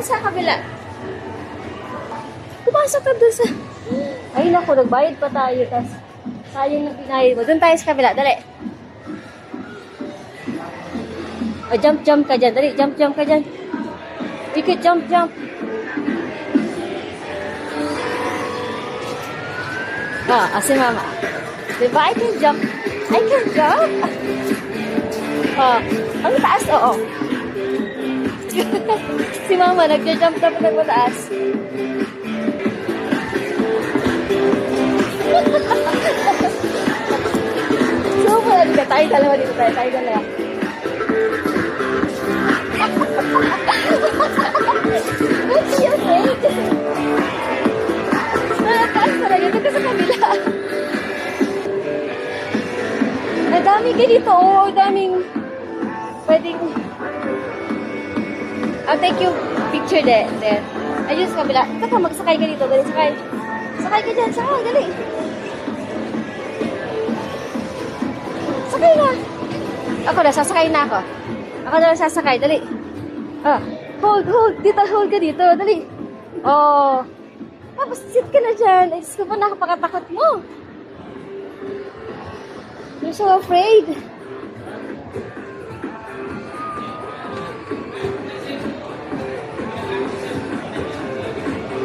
sa kabila. Pumasok ka dun sa... Ay, naku, nagbayad pa tayo. Tas, sayang na pinayad mo. Dun tayo sa kabila. Dali. O, jump ka dyan. Dali, jump ka dyan. Ikot, jump. Si mama. Diba? I can jump. Ang taas, oo. Si mama, nagja-jump na pa ng mataas. Super! Tayo dalawa dito tayo. Tayo dalawa. What's your fake? Nalataas na rin. Ito ka sa kabila. Ang dami ganito. Oh, daming pwedeng... I'll take you picture there. Ayun sa kabila. Ito ka, magsakay ka dito. Dali, sakay. Sakay ka dyan. Sakay, dali. Sakay na. Ako na, sasakay na ako. Ako na lang sasakay. Dali. Hold. Dito, hold ka dito. Dali. Tapos sit ka na dyan. Ay, Diyos ko pa, nakapakatakot mo. You're so afraid.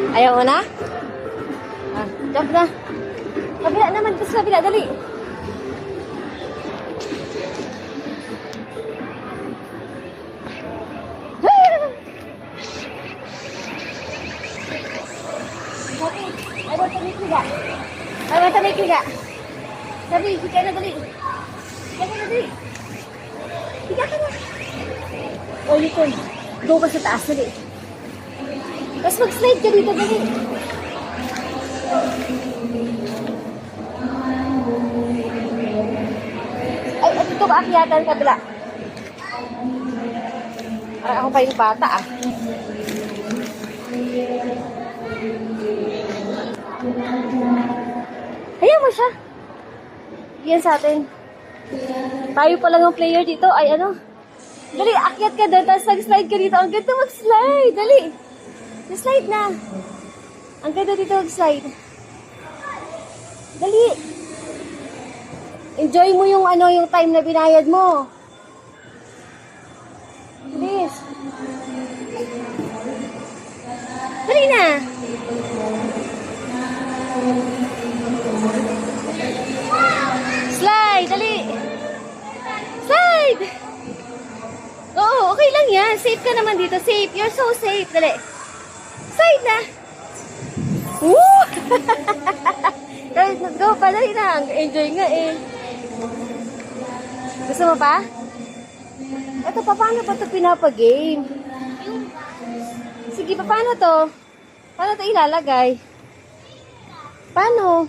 Ayaw mo na? Jump na. Kabila naman. Tapos kabila. Dali. I want to make you that. Sabi, higa na dali. Higa ka na. O, likod. Go ka sa taas, dali. Tapos mag-slide ka dito, dali. Ay, ito ba akyatan kabila? Ay, ako pa yung bata, Hayaan mo siya. Yan sa atin. Tayo pa lang ang player dito. Ay, ano? Dali, akyat ka doon. Tapos mag-slide ka dito. Ang ganda mag-slide. Dali. Slide na. Ang ganda dito mag-slide. Dali. Enjoy mo yung yung time na binayad mo. Please. Dali na. Slide, dali. Slide. Oo, okay lang yan. Safe ka naman dito. Safe. You're so safe. Dali. Slide na. Woo! Guys, let's go pa. Dali na. Enjoy nga eh. Gusto mo pa? Ito, paano pa ito pinapag-game? Sige, paano to? Paano ito ilalagay? Paano?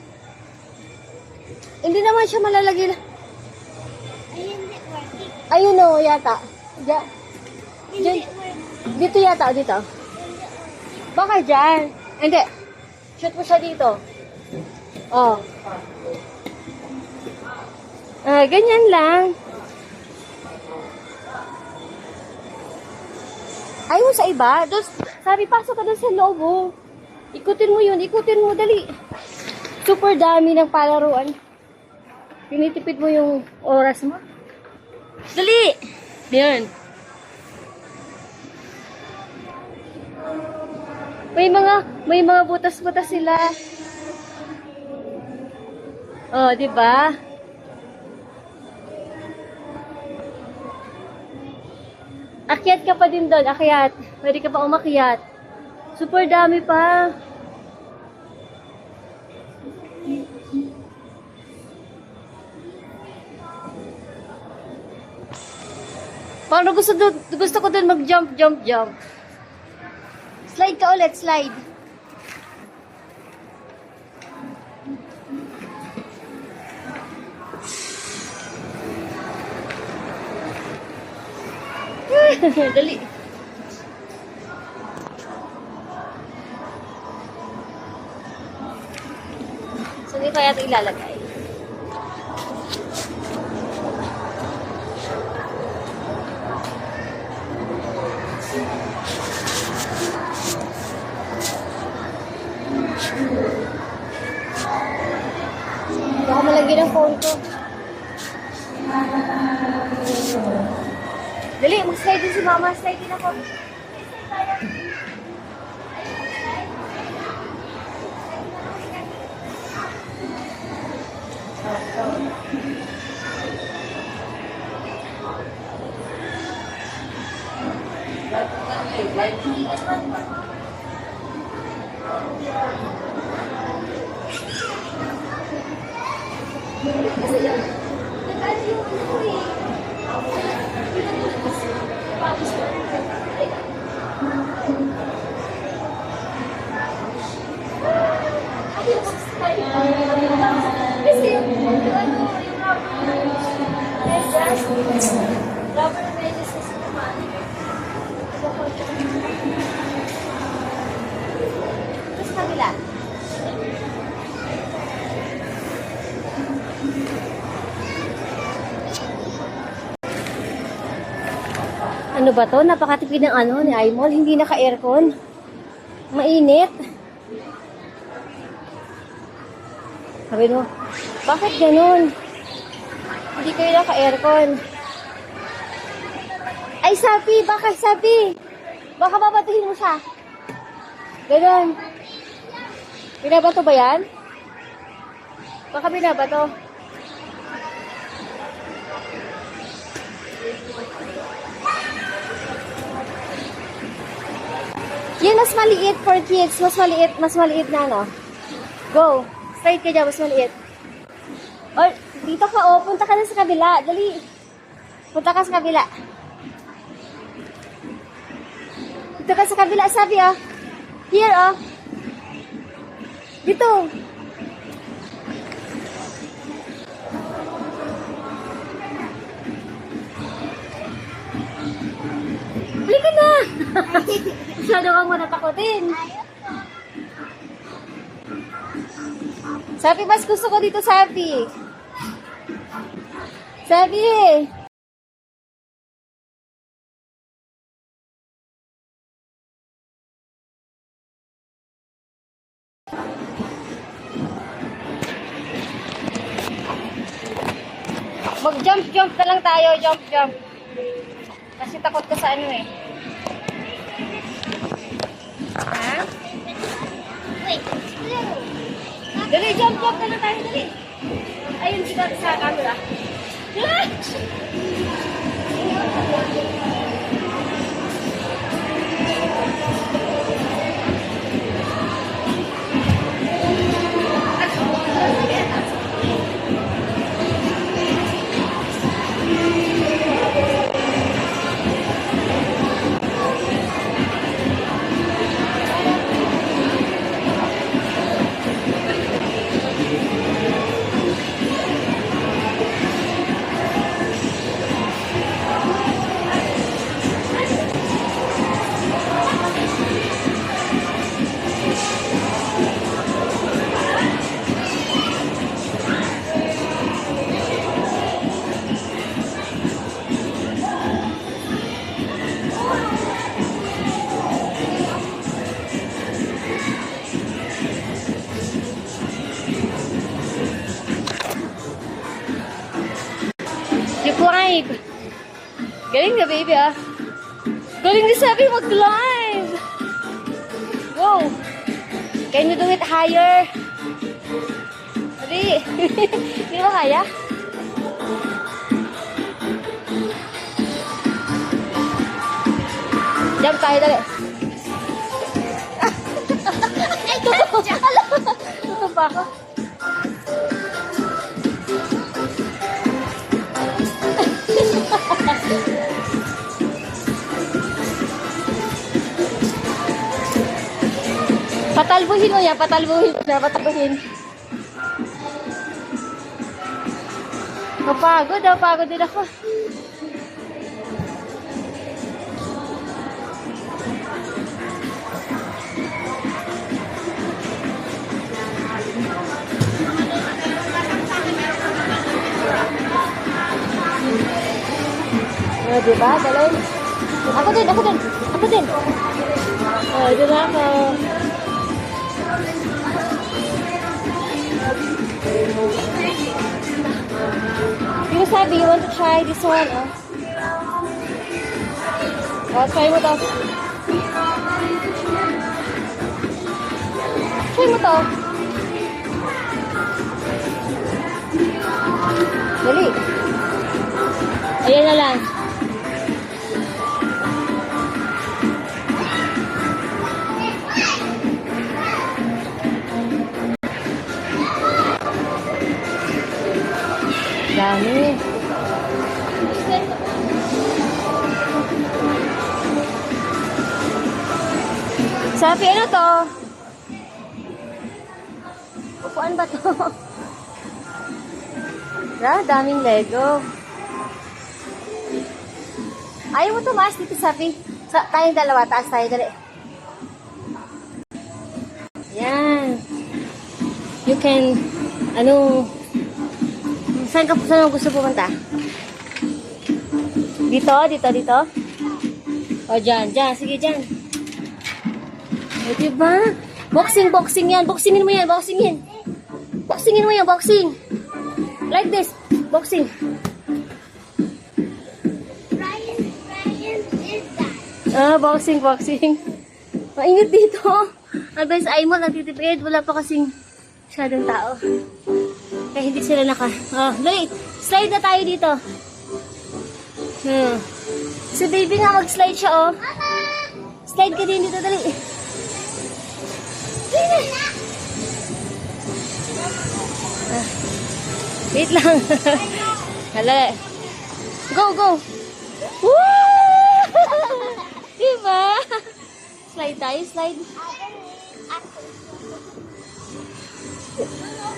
Hindi naman siya malalagay. Ayun o, yata. Dito yata, dito. Baka dyan. Hindi. Shoot mo siya dito. Ganyan lang. Ayaw mo sa iba? Doon, sabi, pasok ka doon sa loob mo. Ikutin mo yun. Ikutin mo, dali. Super dami ng palaruan. Tinitipid mo yung oras mo. Dali! Yan. May mga butas-butas sila. Oh, di ba? Akyat ka pa din doon, akyat. Pwede ka pa umakyat. Super dami pa. Paano gusto ko doon mag-jump. Slide ka ulit, slide. Dali. So, hindi kaya ito ilalagay. Dali, mag-slide din si mama. Slide din ako. Kasi yung, nag-ano yung ano ko eh. Kasi yung ano, yung rubber medyas kasi naman. Tapos kabila. Ano ba to? Napakatipid ng ano ni iMall. Hindi naka-aircon. Mainit. Sabi mo, bakit ganun? Hindi kayo naka-aircon. Ay, sabi! Baka, sabi! Baka babatuhin mo siya. Ganun. Binabato ba yan? Baka binabato. Yan, mas maliit for kids. Mas maliit na, no? Go. Straight ka dyan, mas maliit. O, dito ka, oh. Punta ka na sa kabila. Dali. Punta ka sa kabila. Dito ka sa kabila, sabi, oh. Here, oh. Dito. Bili ka na. Masyado kang matatakotin. Sabi, mas gusto ko dito, sabi. Sabi. Mag-jump na lang tayo, jump. Kasi takot ka sa ano eh. Ha? Wait. Dali, jump na lang tayo, dali. Ayun, sa camera. Climb! Galing na, baby, ah. Galing na sabi mag-climb! Go! Can you do it higher? Dali! Hindi mo kaya? Jump tayo, dali. Tuto pa ako. Patalbuhin mo yan, patalbuhin. Napagod din ako. Diba? Dalaw. Ako din. Diba ako? You sabi, you want to try this one, oh? Try mo to. Try mo to. Dali. Ayan na lang. Dami. Sabi, ano to? Upuan ba to? Daming Lego. Ayaw mo tumaas dito, Sabi. Tayong dalawa, taas tayo, dali. Yan. You can, saan mo gusto pumunta? Dito. O, dyan. Sige, dyan. O, diba? Boxing yan. Boxingin mo yan. Boxing. Like this. Boxing. Boxing. Mainit dito. Ang best ay mo, nagtitipid. Wala pa kasing masyadong tao. Kaya hindi sila dali. Slide na tayo dito. Si baby nga mag-slide siya, oh. Slide ka din dito, dali. Wait lang. Hala. Go. Woo! Diba? Slide tayo, slide.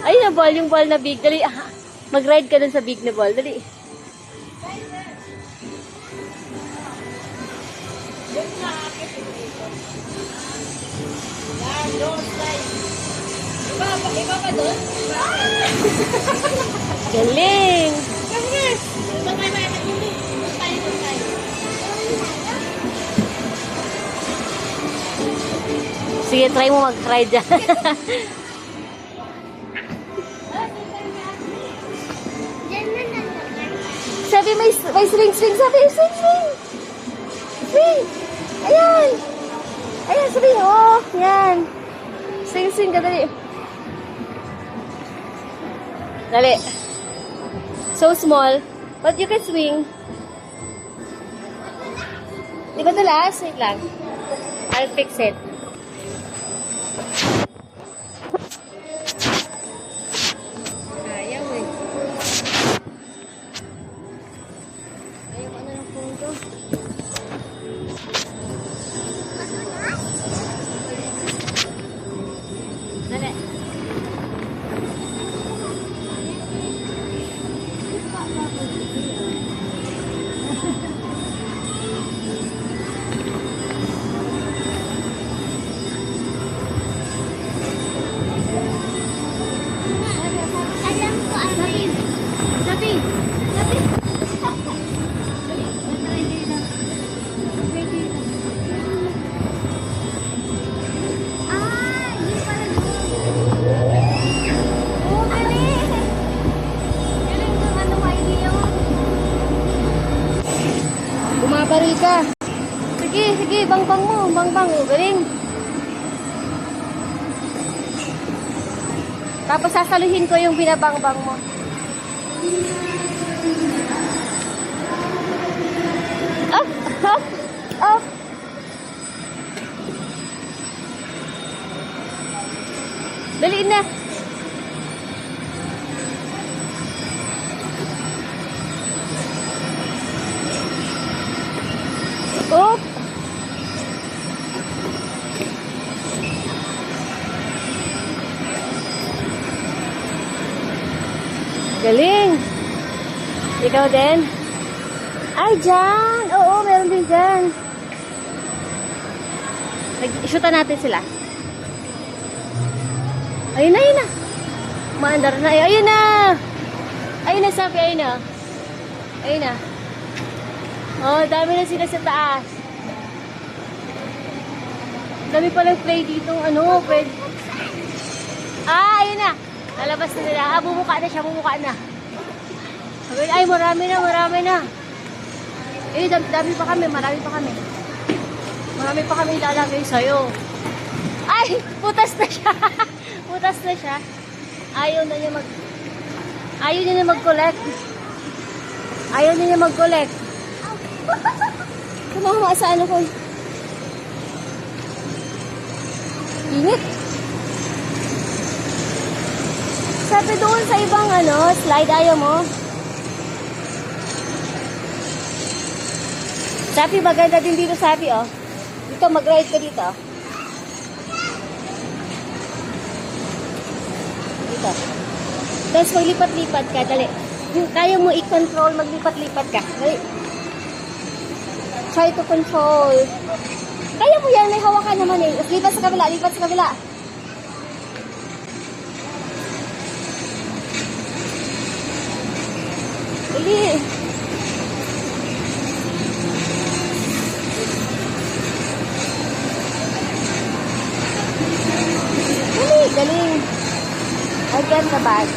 Ay, na ball, yung ball na big. Dali, mag-ride ka dun sa big na ball. Dali. Iba pa dun? Galing! Sige, try mo mag-ride dyan. Sabi, may swing. Sabi, swing. Ayan, sabi, yan. Swing ka, dali. Dali. So small, but you can swing. Di ba ito last? Wait lang. I'll fix it. Ayaw eh. Ayaw ng phone ko. Dali. Bumabaril ka. Sige, bang-bang mo. Bang-bang, galing. Tapos sasaluhin ko yung binabang-bang mo. Up. Daliin na. Up. Galing. Ikaw din? Ay, dyan. Oo, meron din dyan. Shoota natin sila. Ayun na. Maandar na. Ayun na, Sabi. Ayun na. Oh, dami na sila sa taas. Dami palang play dito. Pwede. Ayun na. Lalabas na nila. Bumuka na siya. Ay, marami na. Dami pa kami. Marami pa kami. Marami pa kami ilalagay sa'yo. Ay! Putas na siya! Putas na siya. Ayaw niya na mag-collect. Ayaw niya mag-collect. Kumama sa ano ko. Init. Sabi doon sa ibang slide, ayaw mo. Sabi, maganda din dito, sabi, oh. Dito, mag-ride ka dito. Dito. Tapos maglipat-lipat ka, dali. Kaya mo i-control, maglipat-lipat ka. Dali. Try to control. Kaya mo yan, may hawakan naman eh. Lipat sa kabila, lipat sa kabila. Dali. Galing. Again, the bag.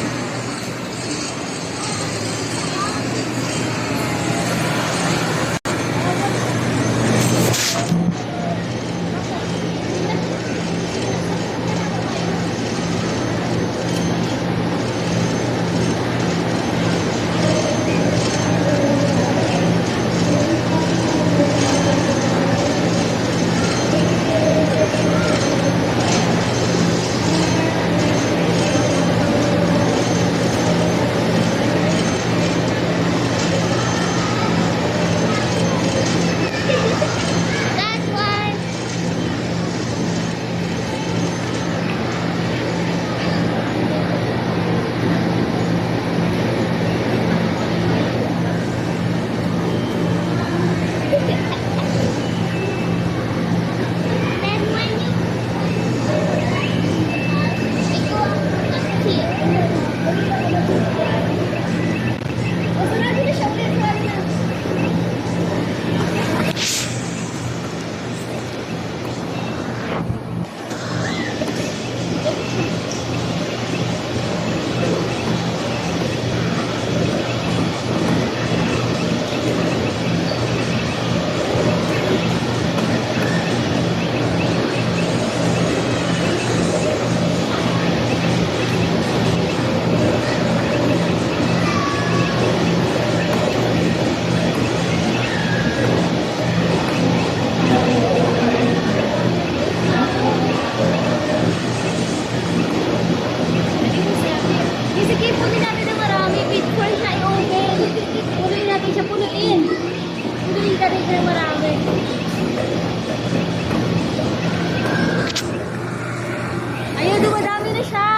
Ayun, dumadami na siya.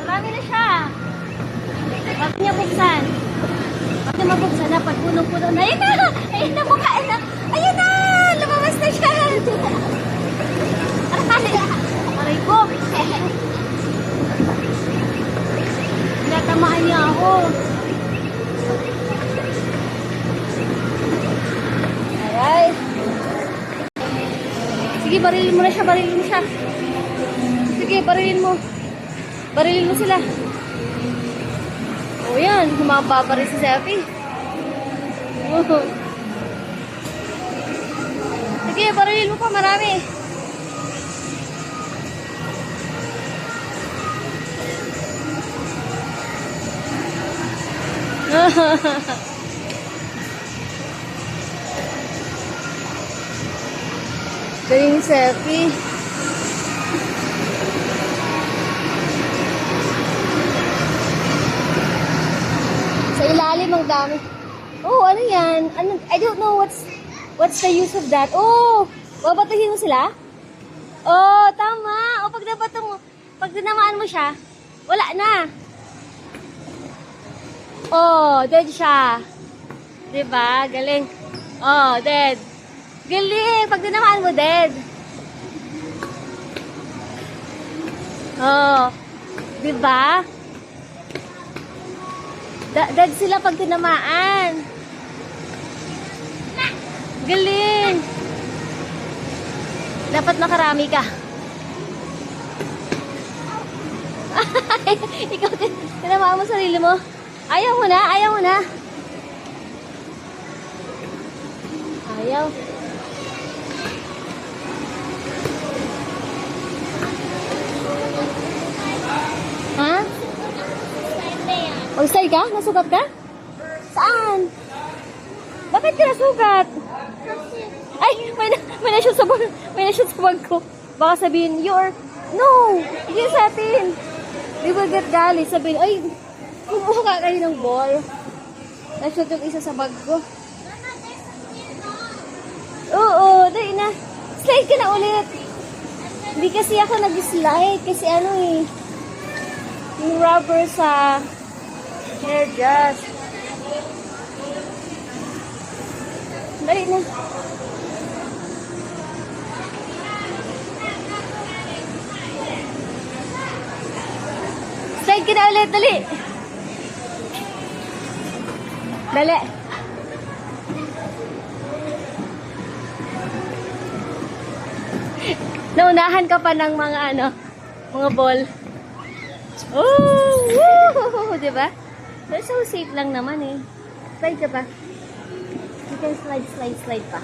Marami na siya. Bakit niya buksan? Bakit niya mabuksan na? Pag punong-puno na. Ayun na! Ayun na! Bukain na! Ayun na! Lumabas na siya! Aray ko! Natamaan niya ako. Aray. Sige, barilin mo na siya. Barilin mo siya. Sige, barilin mo. Barilin mo sila. O yan, humababaril si Seffi. Sige, barilin mo pa, marami. Galing ni Seffi. Sa ilalim ang dami. Oh, ano yan? Ano, I don't know what's the use of that. Oh, babatuhin mo sila? Oh, tama. Oh, pag nabato mo, pag dinamaan mo siya, wala na. Oh, dead siya. Diba? Galing. Oh, dead. Galing. Pag dinamaan mo, dead. Oh. Diba? Dead sila pag tinamaan. Galing. Dapat makarami ka. Ikaw, tinamaan mo sarili mo. Ayaw mo na, ayaw mo na. Ayaw. Nag-slide ka? Nasugat ka? Saan? Bakit ka nasugat? Ay, may na-shoot sa bag. May na-shoot sa bag ko. Baka sabihin, no! Hindi sa atin. Di ba get galit? Sabihin, ay, kumuha ka kayo ng ball. Na-shoot yung isa sa bag ko. Oo, dahil na. Slide ka na ulit. Hindi kasi ako nag-slide. Kasi ano eh. Yung rubber sa hair brush. Dali na. Slide ka na ulit. Dali. Dali. Naunahan ka pa ng mga mga ball. Oh, woo! Diba? So safe lang naman eh. Slide ka pa. You can slide pa.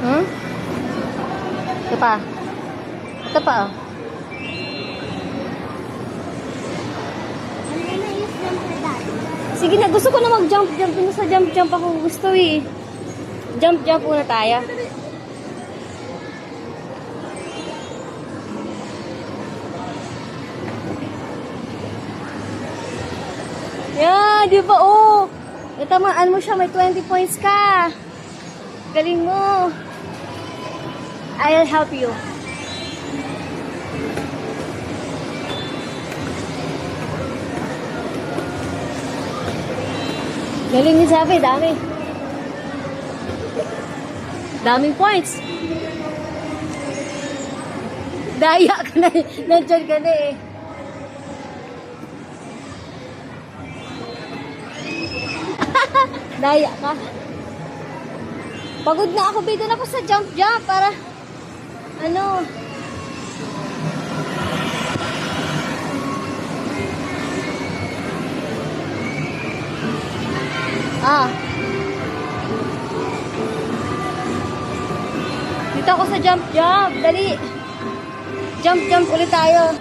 Hmm? Ito pa. Ito pa oh. Sige na, gusto ko na mag-jump. Dun sa jump ako gusto eh. Jump muna tayo. Yeah, di ba? Oh, natamaan mo siya. May 20 points ka. Galing mo. I'll help you. Galing ni Sabi, dami. Daming points. Daya ka na eh. Nandiyan ka na eh. Daya ka. Pagod na ako. Bida na ako sa jump para dito ako sa jump. Dali. Jump ulit tayo.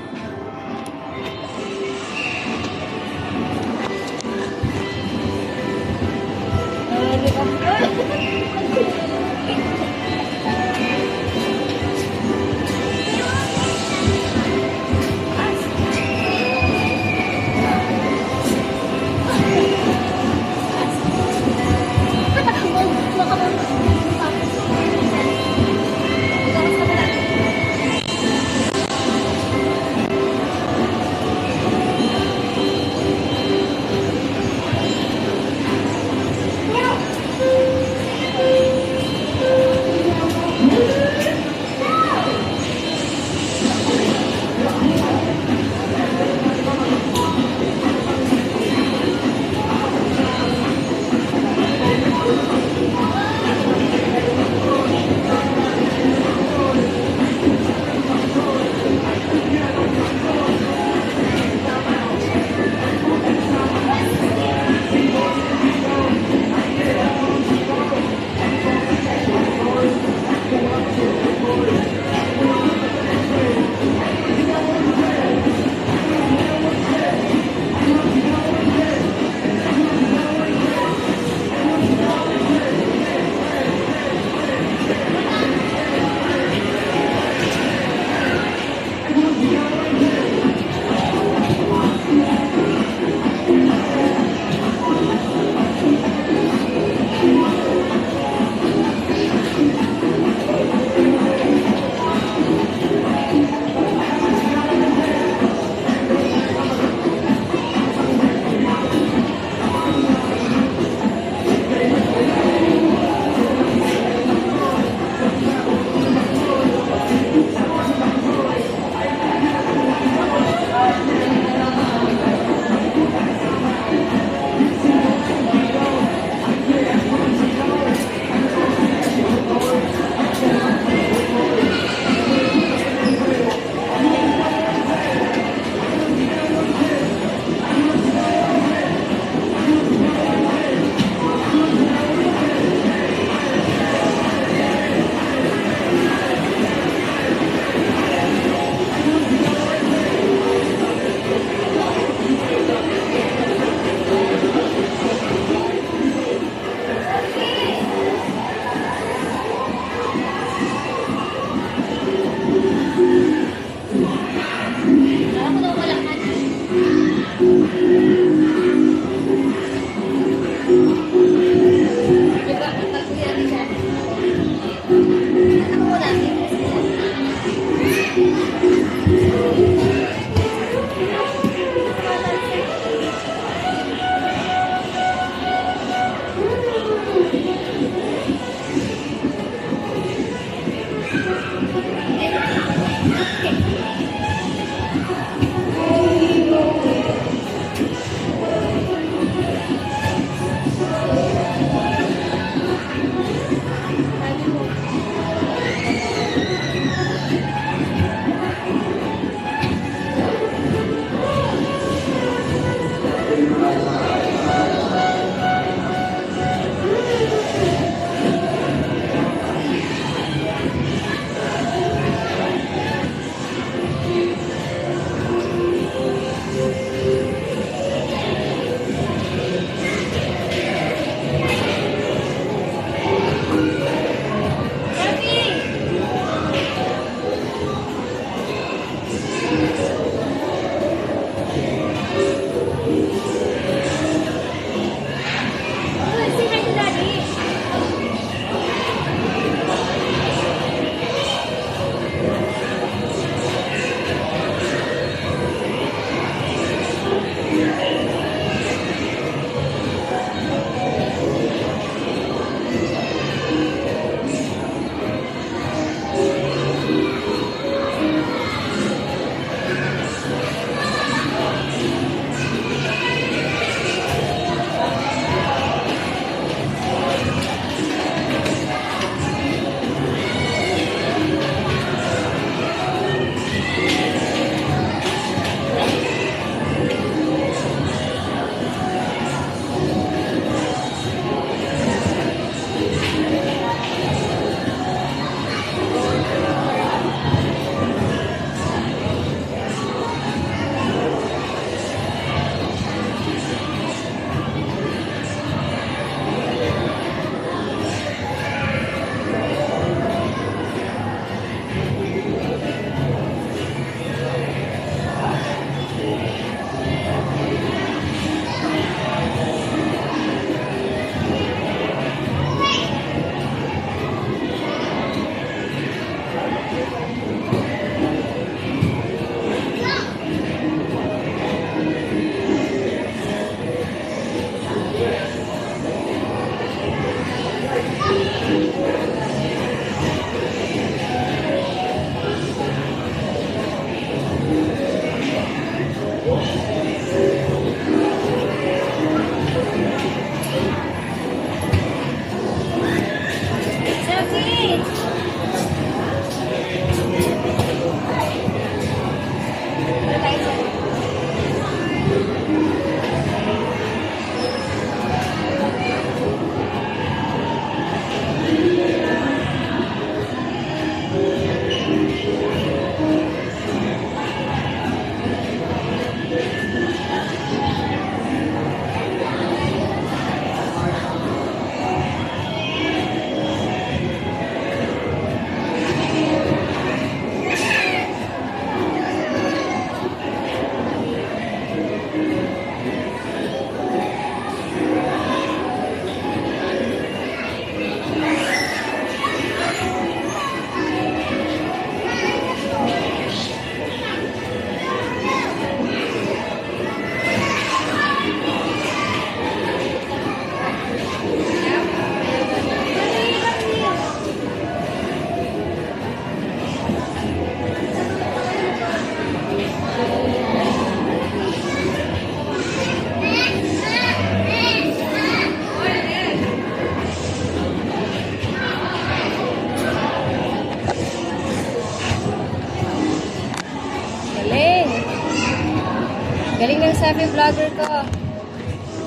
selfie vlogger ko.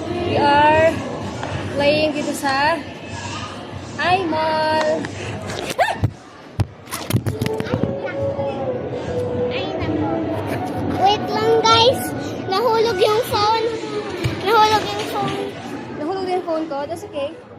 We are playing dito sa iMall. Wait lang guys. Nahulog yung phone. Nahulog yung phone. Nahulog din yung phone ko. That's okay.